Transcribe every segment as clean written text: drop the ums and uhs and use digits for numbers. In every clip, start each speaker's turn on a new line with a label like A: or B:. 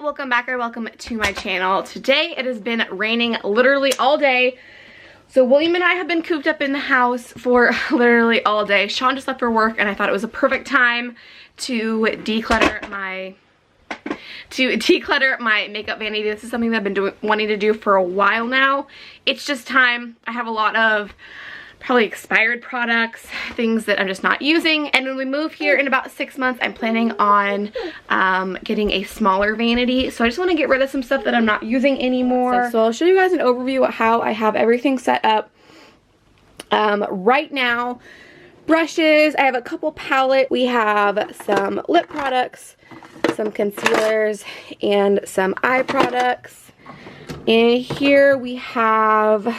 A: welcome back or welcome to my channel. Today it has been raining literally all day. So William and I have been cooped up in the house for literally all day. Sean just left for work and I thought it was a perfect time to declutter my makeup vanity. This is something that I've been wanting to do for a while now. It's just time. I have a lot of probably expired products, things that I'm just not using, and when we move here in about 6 months, I'm planning on getting a smaller vanity. So I just want to get rid of some stuff that I'm not using anymore. So I'll show you guys an overview of how I have everything set up right now. Brushes, I have a couple palettes. We have some lip products, some concealers, and some eye products. And here we have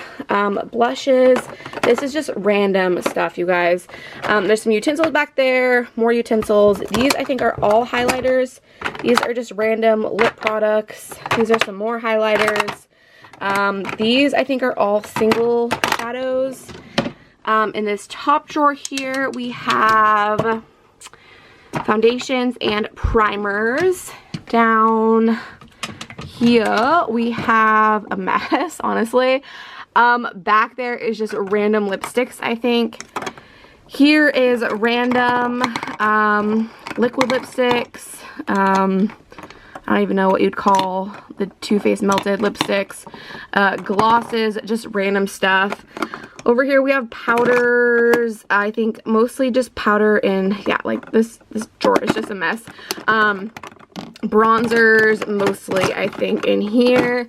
A: blushes. This is just random stuff, you guys. There's some utensils back there, more utensils. These I think are all highlighters. These are just random lip products. These are some more highlighters. These I think are all single shadows. In this top drawer here we have foundations and primers. Down here we have a mess, honestly. Back there is just random lipsticks, I think. Here is random liquid lipsticks. I don't even know what you'd call the Too Faced melted lipsticks. Glosses, just random stuff. Over here we have powders. I think mostly just powder in, yeah, like this drawer is just a mess. Bronzers mostly I think in here.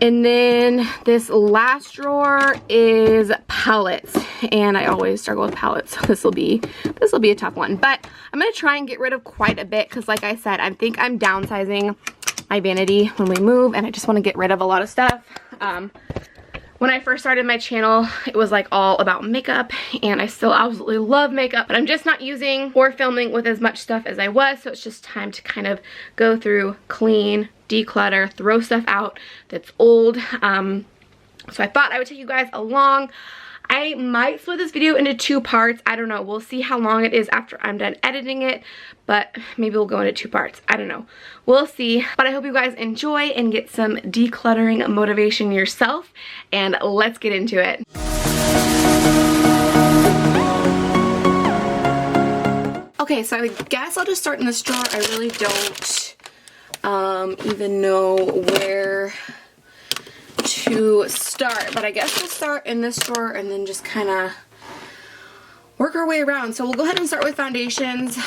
A: And then this last drawer is palettes, and I always struggle with palettes, so this will be a tough one, but I'm gonna try and get rid of quite a bit because like I said, I think I'm downsizing my vanity when we move, and I just want to get rid of a lot of stuff. When I first started my channel, it was like all about makeup, and I still absolutely love makeup, but I'm just not using or filming with as much stuff as I was, so it's just time to kind of go through, clean, declutter, throw stuff out that's old. So I thought I would take you guys along. I might split this video into 2 parts. I don't know. We'll see how long it is after I'm done editing it, but maybe we'll go into 2 parts. I don't know. We'll see. But I hope you guys enjoy and get some decluttering motivation yourself, and let's get into it. Okay, so I guess I'll just start in this drawer. I really don't even know where to start, but I guess we'll start in this drawer and then just kind of work our way around. So we'll go ahead and start with foundations.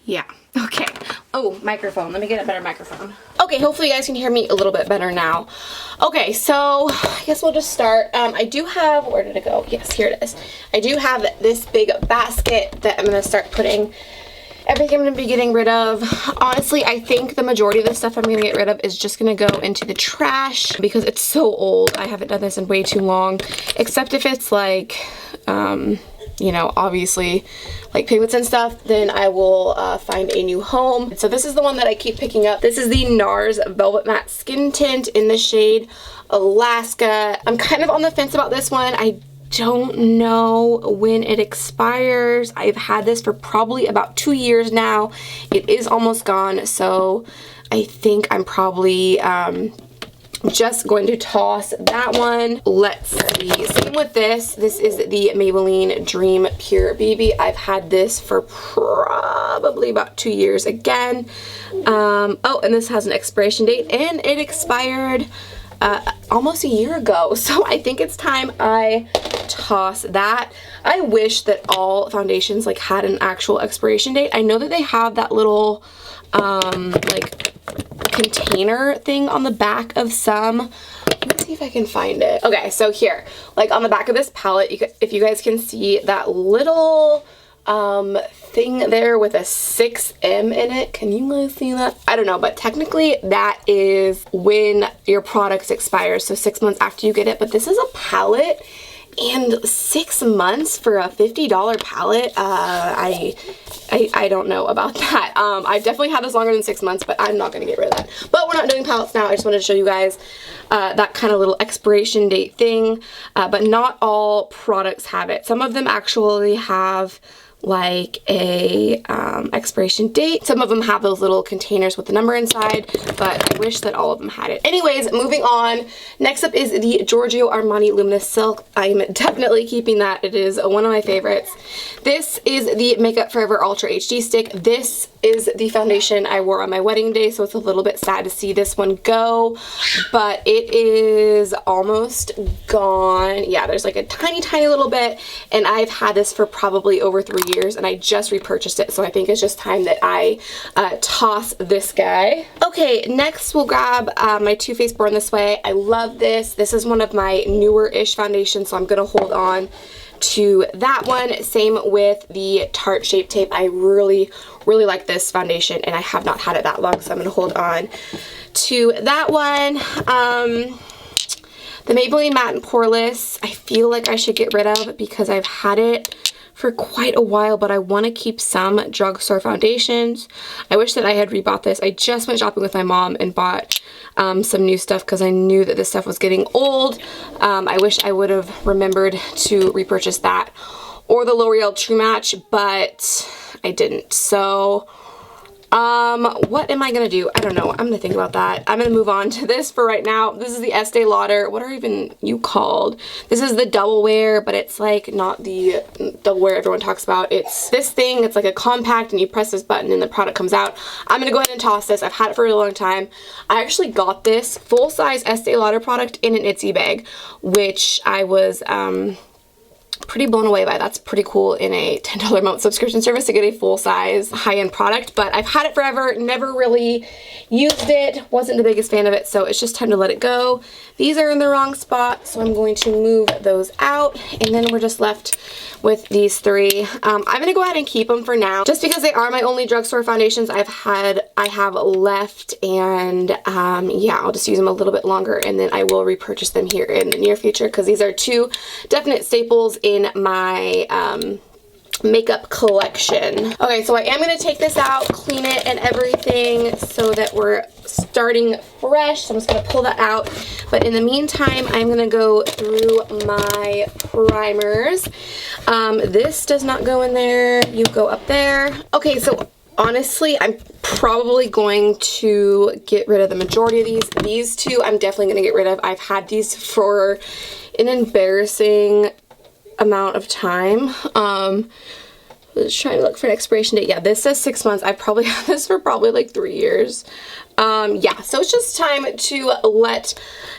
A: Yeah, okay. Oh, microphone. Let me get a better microphone. Okay, hopefully you guys can hear me a little bit better now. Okay, so I guess we'll just start. I do have, where did it go? Yes, here it is. I do have this big basket that I'm going to start putting everything I'm going to be getting rid of. Honestly, I think the majority of the stuff I'm going to get rid of is just going to go into the trash because it's so old. I haven't done this in way too long, except if it's like, you know, obviously like pigments and stuff, then I will find a new home. So this is the one that I keep picking up. This is the NARS Velvet Matte Skin Tint in the shade Alaska. I'm kind of on the fence about this one. I don't know when it expires. I've had this for probably about 2 years now. It is almost gone, so I think I'm probably just going to toss that one. Let's see. Same with this. This is the Maybelline Dream Pure BB. I've had this for probably about 2 years again. Oh, and this has an expiration date, and it expired almost a year ago, so I think it's time I toss that. I wish that all foundations like had an actual expiration date. I know that they have that little like container thing on the back of some. Let me see if I can find it. Okay, so here, like on the back of this palette, if you guys can see that little thing there with a 6M in it. Can you guys see that? I don't know, but technically that is when your products expire, so 6 months after you get it. But this is a palette, and 6 months for a $50 palette, I don't know about that. I've definitely had this longer than 6 months, but I'm not going to get rid of that. But we're not doing palettes now. I just wanted to show you guys that kind of little expiration date thing, but not all products have it. Some of them actually have like a expiration date. Some of them have those little containers with the number inside, but I wish that all of them had it. Anyways, moving on. Next up is the Giorgio Armani Luminous Silk. I'm definitely keeping that. It is one of my favorites. This is the Makeup Forever Ultra HD Stick. This is the foundation I wore on my wedding day, so it's a little bit sad to see this one go, but it is almost gone. Yeah, there's like a tiny little bit, and I've had this for probably over 3 years, and I just repurchased it, so I think it's just time that I toss this guy. Okay, next we'll grab my Too Faced Born This Way. I love this. This is one of my newer-ish foundations, so I'm gonna hold on to that one. Same with the Tarte Shape Tape. I really like this foundation, and I have not had it that long, so I'm gonna hold on to that one. The Maybelline Matte and Poreless, I feel like I should get rid of because I've had it for quite a while, but I want to keep some drugstore foundations. I wish that I had rebought this. I just went shopping with my mom and bought some new stuff because I knew that this stuff was getting old. I wish I would have remembered to repurchase that or the L'Oreal True Match, but I didn't. So what am I gonna do? I don't know. I'm gonna think about that. I'm gonna move on to this for right now. This is the Estee Lauder. What are even you called? This is the double wear, but it's like not the double wear everyone talks about. It's this thing. It's like a compact, and you press this button and the product comes out. I'm gonna go ahead and toss this. I've had it for a long time. I actually got this full-size Estee Lauder product in an Itsy bag, which I was pretty blown away by. That's pretty cool in a $10 a month subscription service to get a full-size high-end product, but I've had it forever, never really used it, wasn't the biggest fan of it, so it's just time to let it go. These are in the wrong spot, so I'm going to move those out, and then we're just left with these three. I'm gonna go ahead and keep them for now, just because they are my only drugstore foundations I have left, and yeah, I'll just use them a little bit longer, and then I will repurchase them here in the near future, because these are two definite staples in my makeup collection. Okay, so I am going to take this out, clean it and everything so that we're starting fresh. So I'm just going to pull that out. But in the meantime, I'm going to go through my primers. This does not go in there. You go up there. Okay, so honestly, I'm probably going to get rid of the majority of these. These two I'm definitely going to get rid of. I've had these for an embarrassing amount of time. Let's try to look for an expiration date. Yeah, this says 6 months. I've probably had this for probably like 3 years. Yeah, so it's just time to let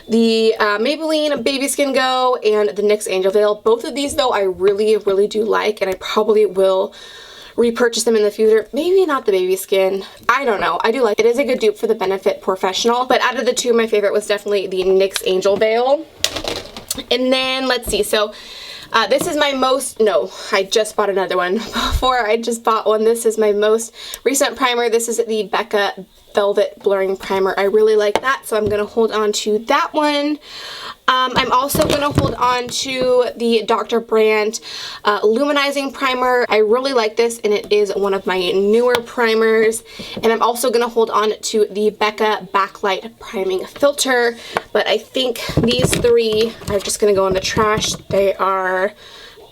A: the Maybelline Baby Skin go and the NYX Angel Veil. Both of these though I really do like, and I probably will repurchase them in the future. Maybe not the Baby Skin. I don't know. I do like it. It is a good dupe for the Benefit Professional, but out of the two, my favorite was definitely the NYX Angel Veil. And then let's see. So this is my most, no, I just bought another one before. I just bought one. This is my most recent primer. This is the Becca Velvet Blurring Primer. I really like that, so I'm going to hold on to that one. I'm also going to hold on to the Dr. Brandt Luminizing Primer. I really like this, and it is one of my newer primers. And I'm also going to hold on to the Becca Backlight Priming Filter. But I think these three are just going to go in the trash. They are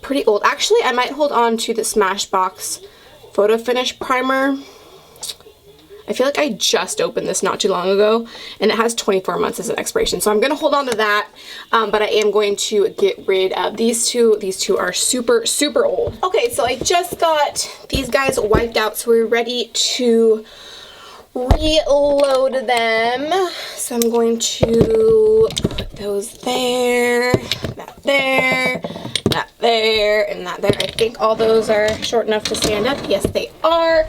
A: pretty old. Actually, I might hold on to the Smashbox Photo Finish Primer. I feel like I just opened this not too long ago, and it has 24 months as an expiration, so I'm going to hold on to that, but I am going to get rid of these two. These two are super old. Okay, so I just got these guys wiped out, so we're ready to reload them. So I'm going to put those there, that there, that there, and that there. I think all those are short enough to stand up. Yes, they are.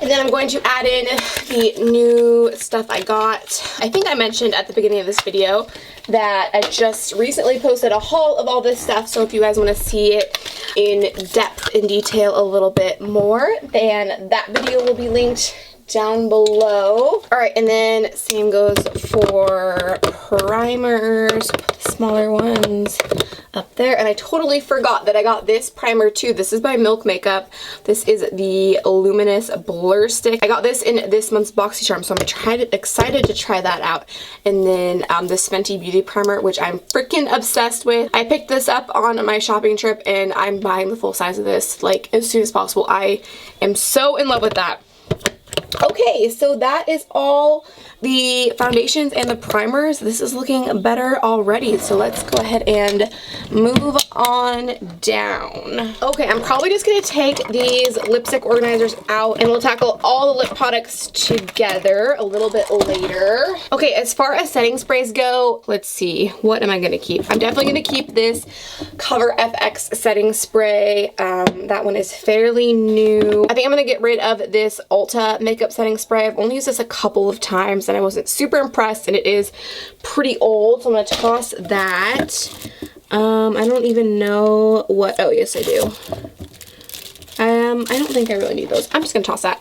A: And then I'm going to add in the new stuff I got. I think I mentioned at the beginning of this video that I just recently posted a haul of all this stuff. So if you guys want to see it in depth, in detail a little bit more, then that video will be linked down below. Alright, and then same goes for primers. Put this smaller ones up there. And I totally forgot that I got this primer too. This is by Milk Makeup. This is the Luminous Blur Stick. I got this in this month's BoxyCharm, so I'm excited to try that out. And then this Fenty Beauty Primer, which I'm freaking obsessed with. I picked this up on my shopping trip and I'm buying the full size of this like as soon as possible. I am so in love with that. Okay, so that is all the foundations and the primers. This is looking better already, so let's go ahead and move on down. Okay, I'm probably just gonna take these lipstick organizers out and we'll tackle all the lip products together a little bit later. Okay, as far as setting sprays go, let's see, what am I gonna keep? I'm definitely gonna keep this Cover FX setting spray. That one is fairly new. I think I'm gonna get rid of this Ulta makeup setting spray. I've only used this a couple of times and I wasn't super impressed, and it is pretty old, so I'm gonna toss that. I don't even know what, oh yes I do. I don't think I really need those. I'm just gonna toss that.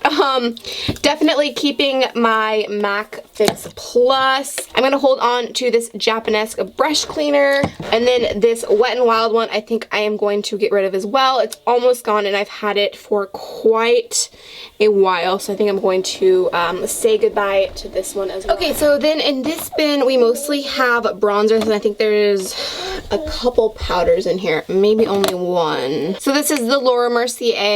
A: Definitely keeping my MAC Fix Plus. I'm gonna hold on to this Japanesque brush cleaner, and then this Wet n Wild one I think I am going to get rid of as well. It's almost gone and I've had it for quite a while, so I think I'm going to say goodbye to this one as well. Okay, so then in this bin we mostly have bronzers, and I think there's a couple powders in here, maybe only one. So this is the Laura Mercier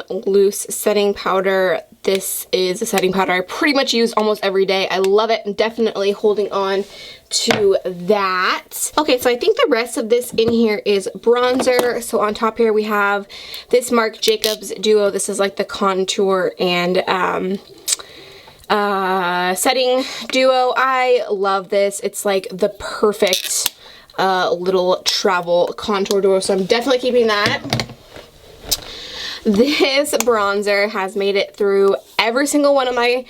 A: loose setting powder. This is a setting powder I pretty much use almost every day. I love it. I'm definitely holding on to that. Okay, so I think the rest of this in here is bronzer. So on top here we have this Marc Jacobs Duo. This is like the contour and setting duo. I love this. It's like the perfect little travel contour duo, so I'm definitely keeping that. This bronzer has made it through every single one of my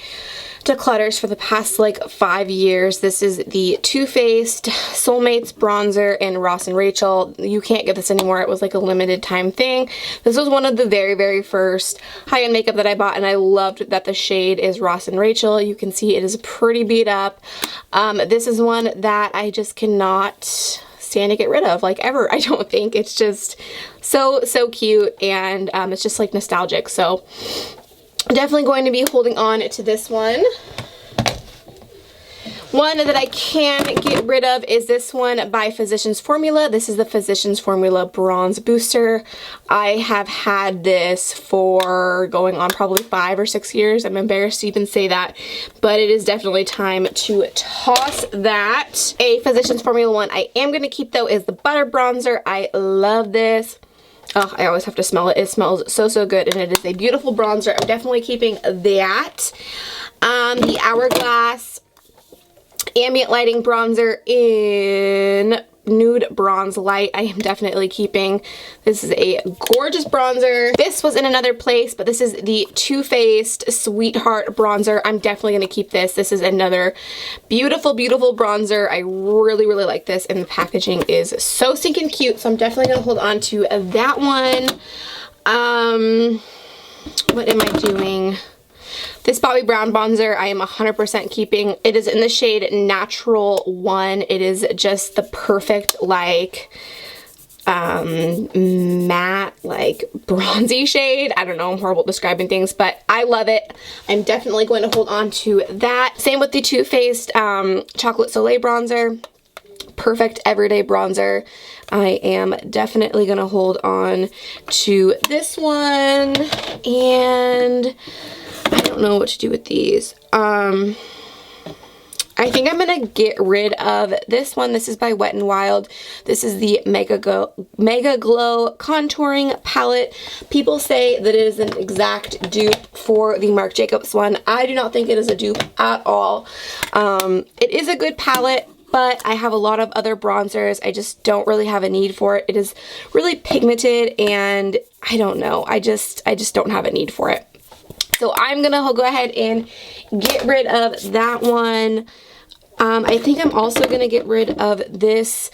A: declutters for the past like 5 years. This is the Too Faced Soulmates bronzer in Ross and Rachel. You can't get this anymore. It was like a limited time thing. This was one of the very first high-end makeup that I bought, and I loved that the shade is Ross and Rachel. You can see it is pretty beat up. This is one that I just cannot stand to get rid of, like, ever. I don't think. It's just so cute, and it's just like nostalgic. So definitely going to be holding on to this one. One that I can get rid of is this one by Physicians Formula. This is the Physicians Formula Bronze Booster. I have had this for going on probably 5 or 6 years. I'm embarrassed to even say that, but it is definitely time to toss that. A Physicians Formula one I am going to keep though is the Butter Bronzer. I love this. Oh, I always have to smell it. It smells so good, and it is a beautiful bronzer. I'm definitely keeping that. The Hourglass Ambient Lighting Bronzer in Nude Bronze Light, I am definitely keeping. This is a gorgeous bronzer. This was in another place, but this is the Too Faced Sweetheart Bronzer. I'm definitely going to keep this. This is another beautiful bronzer. I really like this, and the packaging is so stinking cute, so I'm definitely going to hold on to that one. What am I doing? This Bobbi Brown bronzer I am 100% keeping. It is in the shade Natural 1. It is just the perfect like matte, like bronzy shade. I don't know, I'm horrible at describing things, but I love it. I'm definitely going to hold on to that. Same with the Too Faced Chocolate Soleil bronzer. Perfect everyday bronzer. I am definitely going to hold on to this one, and I don't know what to do with these. I think I'm going to get rid of this one. This is by Wet n Wild. This is the Mega Glow Contouring Palette. People say that it is an exact dupe for the Marc Jacobs one. I do not think it is a dupe at all. It is a good palette, but I have a lot of other bronzers. I just don't really have a need for it. It is really pigmented, and I don't know. I just don't have a need for it. So I'm going to go ahead and get rid of that one. I think I'm also going to get rid of this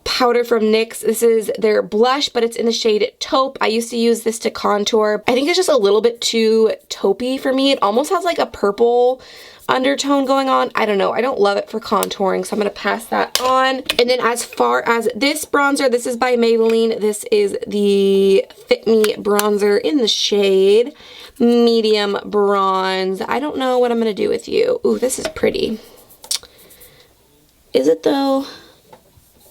A: powder from NYX. This is their blush, but it's in the shade Taupe. I used to use this to contour. I think it's just a little bit too taupey for me. It almost has like a purple undertone going on. I don't know. I don't love it for contouring, so I'm going to pass that on. And then as far as this bronzer, this is by Maybelline. This is the Fit Me bronzer in the shade Medium Bronze. I don't know what I'm going to do with you. Ooh, this is pretty. Is it though?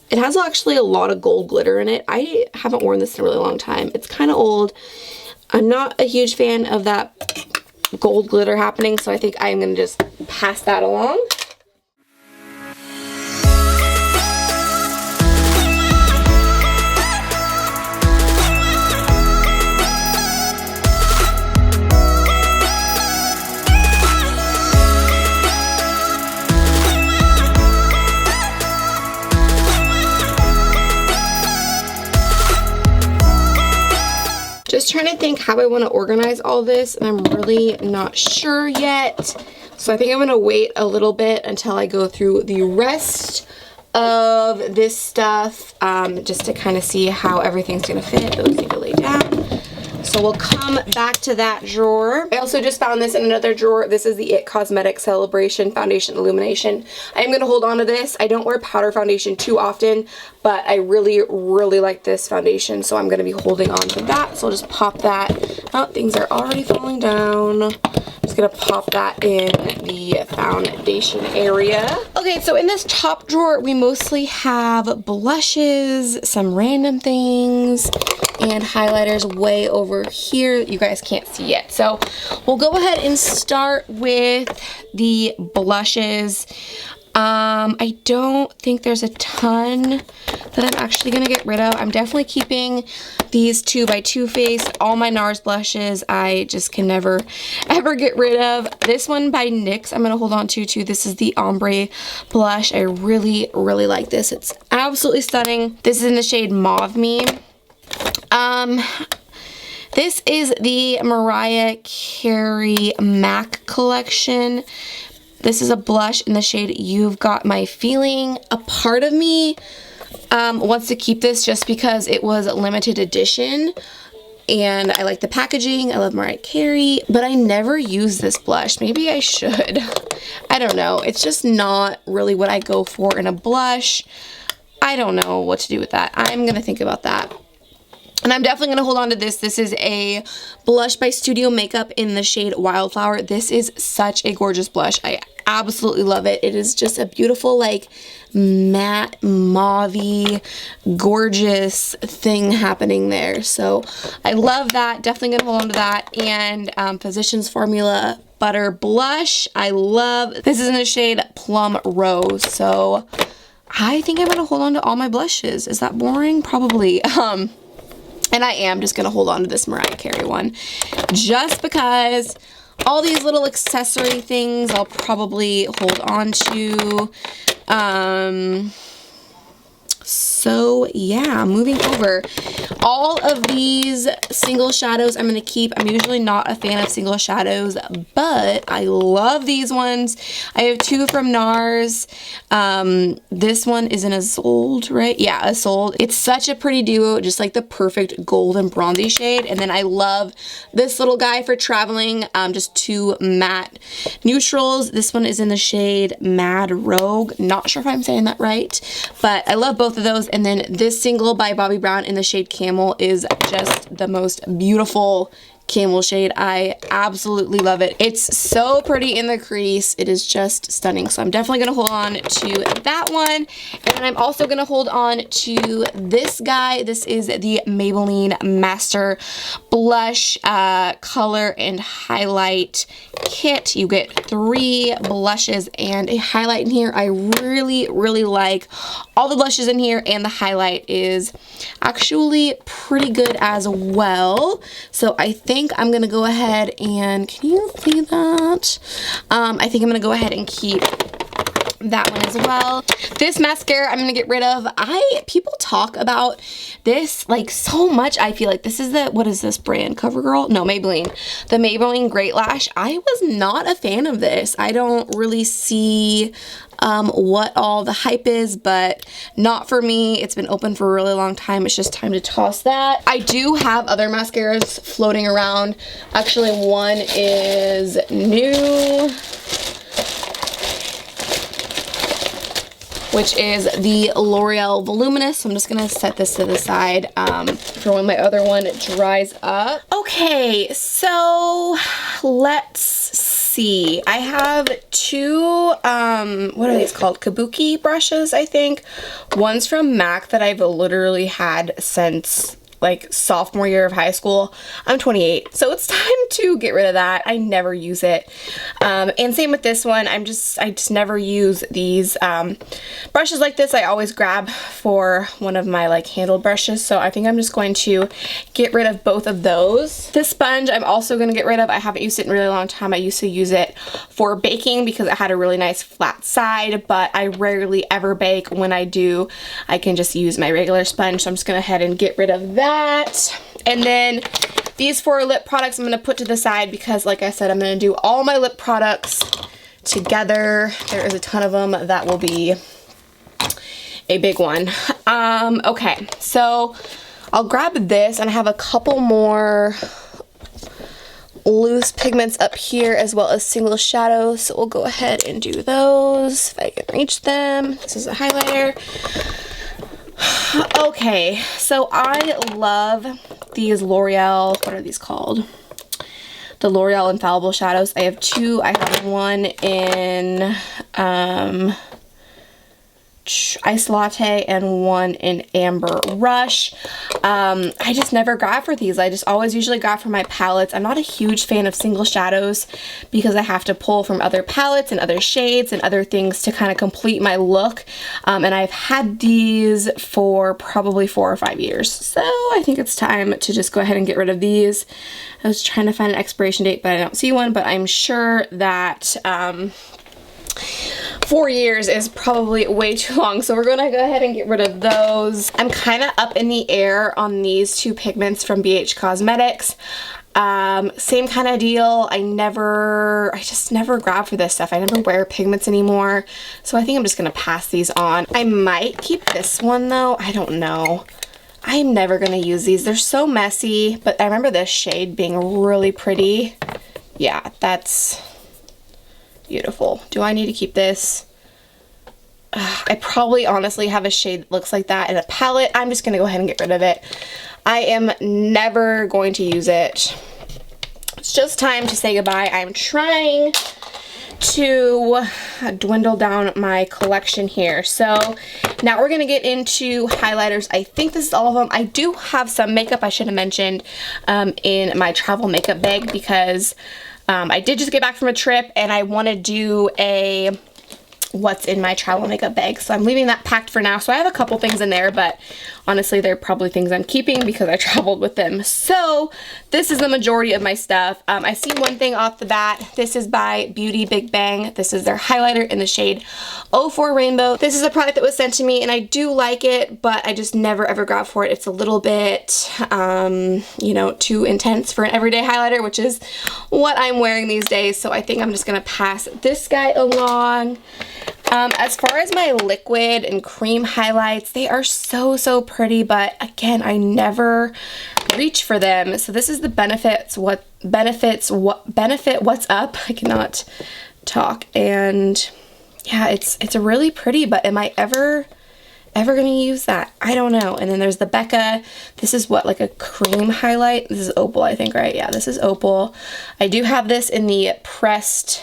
A: It has actually a lot of gold glitter in it. I haven't worn this in a really long time. It's kind of old. I'm not a huge fan of that gold glitter happening, so I think I'm going to just pass that along. Just trying to think how I want to organize all this, and I'm really not sure yet. So I think I'm going to wait a little bit until I go through the rest of this stuff, just to kind of see how everything's going to fit. Those need to lay down. So we'll come back to that drawer. I also just found this in another drawer. This is the IT Cosmetics Celebration Foundation Illumination. I am going to hold on to this. I don't wear powder foundation too often, but I really, really like this foundation, so I'm going to be holding on to that. So I'll just pop that. Oh, things are already falling down. I'm just going to pop that in the foundation area. Okay, so in this top drawer, we mostly have blushes, some random things, and highlighters way over here that you guys can't see yet. So we'll go ahead and start with the blushes. I don't think there's a ton that I'm actually going to get rid of. I'm definitely keeping these two by Too Faced. All my NARS blushes I just can never ever get rid of. This one by NYX I'm going to hold on to too. This is the Ombre blush. I really, really like this. It's absolutely stunning. This is in the shade Mauve Me. This is the Mariah Carey MAC collection. This is a blush in the shade You've Got My Feeling. A part of me wants to keep this just because it was a limited edition and I like the packaging. I love Mariah Carey, but I never use this blush. Maybe I should. I don't know. It's just not really what I go for in a blush. I don't know what to do with that. I'm going to think about that. And I'm definitely going to hold on to this. This is a blush by Studio Makeup in the shade Wildflower. This is such a gorgeous blush. I absolutely love it. It is just a beautiful, like, matte, mauve-y, gorgeous thing happening there. So I love that. Definitely going to hold on to that. And Physicians Formula Butter Blush. I love. This is in the shade Plum Rose. So I think I'm going to hold on to all my blushes. Is that boring? Probably. And I am just going to hold on to this Mariah Carey one. Just because all these little accessory things I'll probably hold on to. So yeah, moving over. All of these single shadows I'm going to keep. I'm usually not a fan of single shadows, but I love these ones. I have two from NARS. This one is an Isolde, right? Yeah, Isolde. It's such a pretty duo, just like the perfect gold and bronzy shade. And then I love this little guy for traveling, just two matte neutrals. This one is in the shade Mad Rogue. Not sure if I'm saying that right, but I love both of those. And then this single by Bobbi Brown in the shade Camel is just the most beautiful camel shade. I absolutely love it. It's so pretty in the crease. It is just stunning. So I'm definitely going to hold on to that one. And then I'm also going to hold on to this guy. This is the Maybelline Master Blush Color and Highlight Kit. You get 3 blushes and a highlight in here. I really, really like all the blushes in here, and the highlight is actually pretty good as well. So I think I'm gonna go ahead and, can you see that? I think I'm gonna go ahead and keep that one as well. This mascara I'm gonna get rid of. People talk about this like so much. I feel like this is the, what is this brand? CoverGirl? No, Maybelline. The Maybelline Great Lash. I was not a fan of this. I don't really see what all the hype is, but not for me. It's been open for a really long time. It's just time to toss that. I do have other mascaras floating around. Actually, one is new, which is the L'Oreal Voluminous. So I'm just gonna set this to the side for when my other one dries up. Okay, so let's see. I have two, what are these called? Kabuki brushes, I think. One's from MAC that I've literally had since like sophomore year of high school. I'm 28, so it's time to get rid of that. I never use it. And same with this one. I just never use these brushes like this. I always grab for one of my like handled brushes, so I think I'm just going to get rid of both of those. This sponge I'm also going to get rid of. I haven't used it in a really long time. I used to use it for baking because it had a really nice flat side, but I rarely ever bake. When I do, I can just use my regular sponge, so I'm just going to head and get rid of that. And then these 4 lip products I'm going to put to the side because, like I said, I'm going to do all my lip products together. There is a ton of them. That will be a big one. Okay, so I'll grab this, and I have a couple more loose pigments up here as well as single shadows, so we'll go ahead and do those if I can reach them. This is a highlighter. Okay, so I love these L'Oreal, what are these called? The L'Oreal Infallible Shadows. I have two. I have one in Ice Latte and one in Amber Rush. I just never grab for these. I just always usually grab for my palettes. I'm not a huge fan of single shadows because I have to pull from other palettes and other shades and other things to kind of complete my look. And I've had these for probably 4 or 5 years. So I think it's time to just go ahead and get rid of these. I was trying to find an expiration date, but I don't see one, but I'm sure that 4 years is probably way too long, so we're gonna go ahead and get rid of those. I'm kind of up in the air on these two pigments from BH Cosmetics. Same kind of deal. I just never grab for this stuff. I never wear pigments anymore, so I think I'm just gonna pass these on. I might keep this one though. I don't know. I'm never gonna use these. They're so messy, but I remember this shade being really pretty. Yeah, that's beautiful. Do I need to keep this? I probably honestly have a shade that looks like that in a palette. I'm just gonna go ahead and get rid of it. I am never going to use it. It's just time to say goodbye. I'm trying to dwindle down my collection here. So now we're gonna get into highlighters. I think this is all of them. I do have some makeup I should have mentioned in my travel makeup bag because I did just get back from a trip and I want to do a what's in my travel makeup bag, so I'm leaving that packed for now. So I have a couple things in there, but honestly they're probably things I'm keeping because I traveled with them. So this is the majority of my stuff. I see one thing off the bat. This is by Beauty Big Bang. This is their highlighter in the shade 04 Rainbow. This is a product that was sent to me and I do like it, but I just never ever grab for it. It's a little bit you know, too intense for an everyday highlighter, which is what I'm wearing these days. So I think I'm just gonna pass this guy along. As far as my liquid and cream highlights, they are so pretty, but again, I never reach for them. So this is the Benefit What's Up. I cannot talk, and yeah, it's really pretty, but am I ever gonna use that? I don't know. And then there's the Becca. This is what, like a cream highlight? This is Opal, I think, right? Yeah, this is Opal. I do have this in the pressed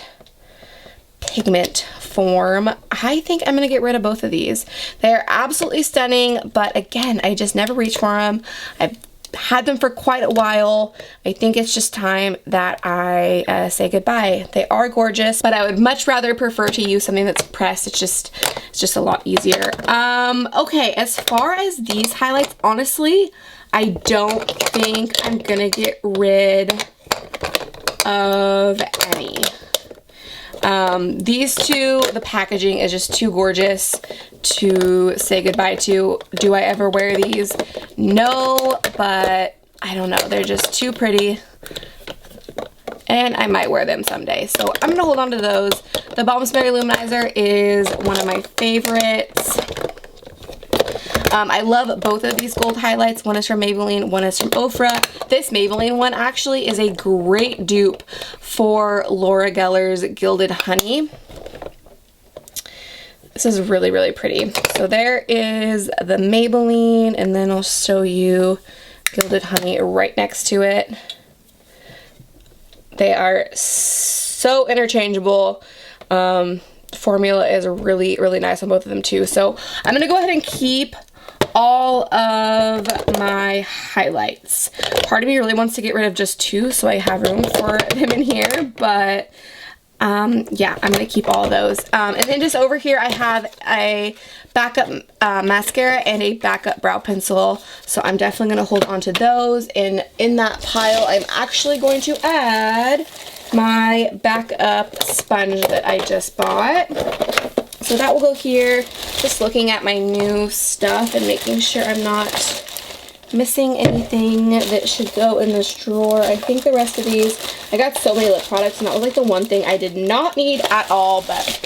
A: pigment form. I think I'm gonna get rid of both of these. They're absolutely stunning, but again, I just never reach for them. I've had them for quite a while. I think it's just time that I say goodbye. They are gorgeous, but I would much rather prefer to use something that's pressed. It's just a lot easier. Okay, as far as these highlights, honestly, I don't think I'm gonna get rid of any. These two, the packaging is just too gorgeous to say goodbye to. Do I ever wear these? No, but I don't know. They're just too pretty. And I might wear them someday. So I'm going to hold on to those. The Balm Spray Luminizer is one of my favorites. I love both of these gold highlights. One is from Maybelline, one is from Ofra. This Maybelline one actually is a great dupe for Laura Geller's Gilded Honey. This is really, really pretty. So there is the Maybelline, and then I'll show you Gilded Honey right next to it. They are so interchangeable. Formula is really, really nice on both of them too. So I'm going to go ahead and keep all of my highlights. Part of me really wants to get rid of just two so I have room for them in here, but yeah, I'm going to keep all of those. And then just over here I have a backup mascara and a backup brow pencil, so I'm definitely going to hold on to those. And in that pile I'm actually going to add my backup sponge that I just bought. So that will go here. Just looking at my new stuff and making sure I'm not missing anything that should go in this drawer. I think the rest of these, I got so many lip products and that was like the one thing I did not need at all, but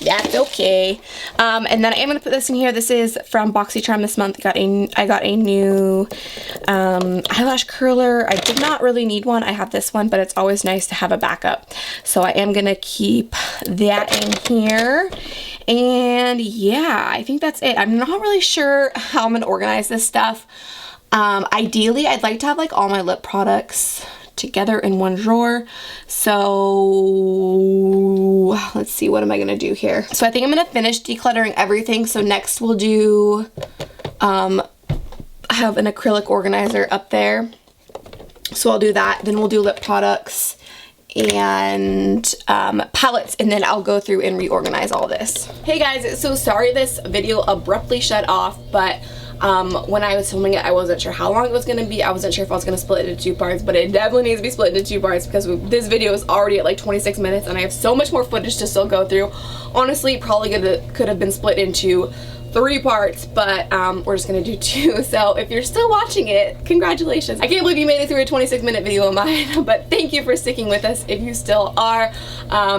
A: that's okay. And then I am going to put this in here. This is from BoxyCharm this month. I got a new eyelash curler. I did not really need one. I have this one, but it's always nice to have a backup. So I am going to keep that in here. And yeah, I think that's it. I'm not really sure how I'm going to organize this stuff. Ideally, I'd like to have like all my lip products together in one drawer. So let's see, what am I gonna do here? So I think I'm gonna finish decluttering everything. So next we'll do I have an acrylic organizer up there, so I'll do that. Then we'll do lip products and palettes, and then I'll go through and reorganize all this. Hey guys, so sorry this video abruptly shut off, but when I was filming it, I wasn't sure how long it was going to be. I wasn't sure if I was going to split it into two parts, but it definitely needs to be split into two parts because this video is already at like 26 minutes and I have so much more footage to still go through. Honestly, probably could have been split into 3 parts, but we're just gonna do 2. So if you're still watching it, congratulations. I can't believe you made it through a 26-minute video of mine, but thank you for sticking with us if you still are.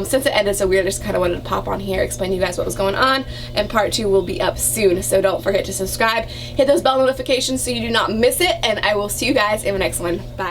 A: Since it ended so weird, I just kind of wanted to pop on here, explain to you guys what was going on, and part 2 will be up soon. So don't forget to subscribe, hit those bell notifications so you do not miss it, and I will see you guys in the next one. Bye.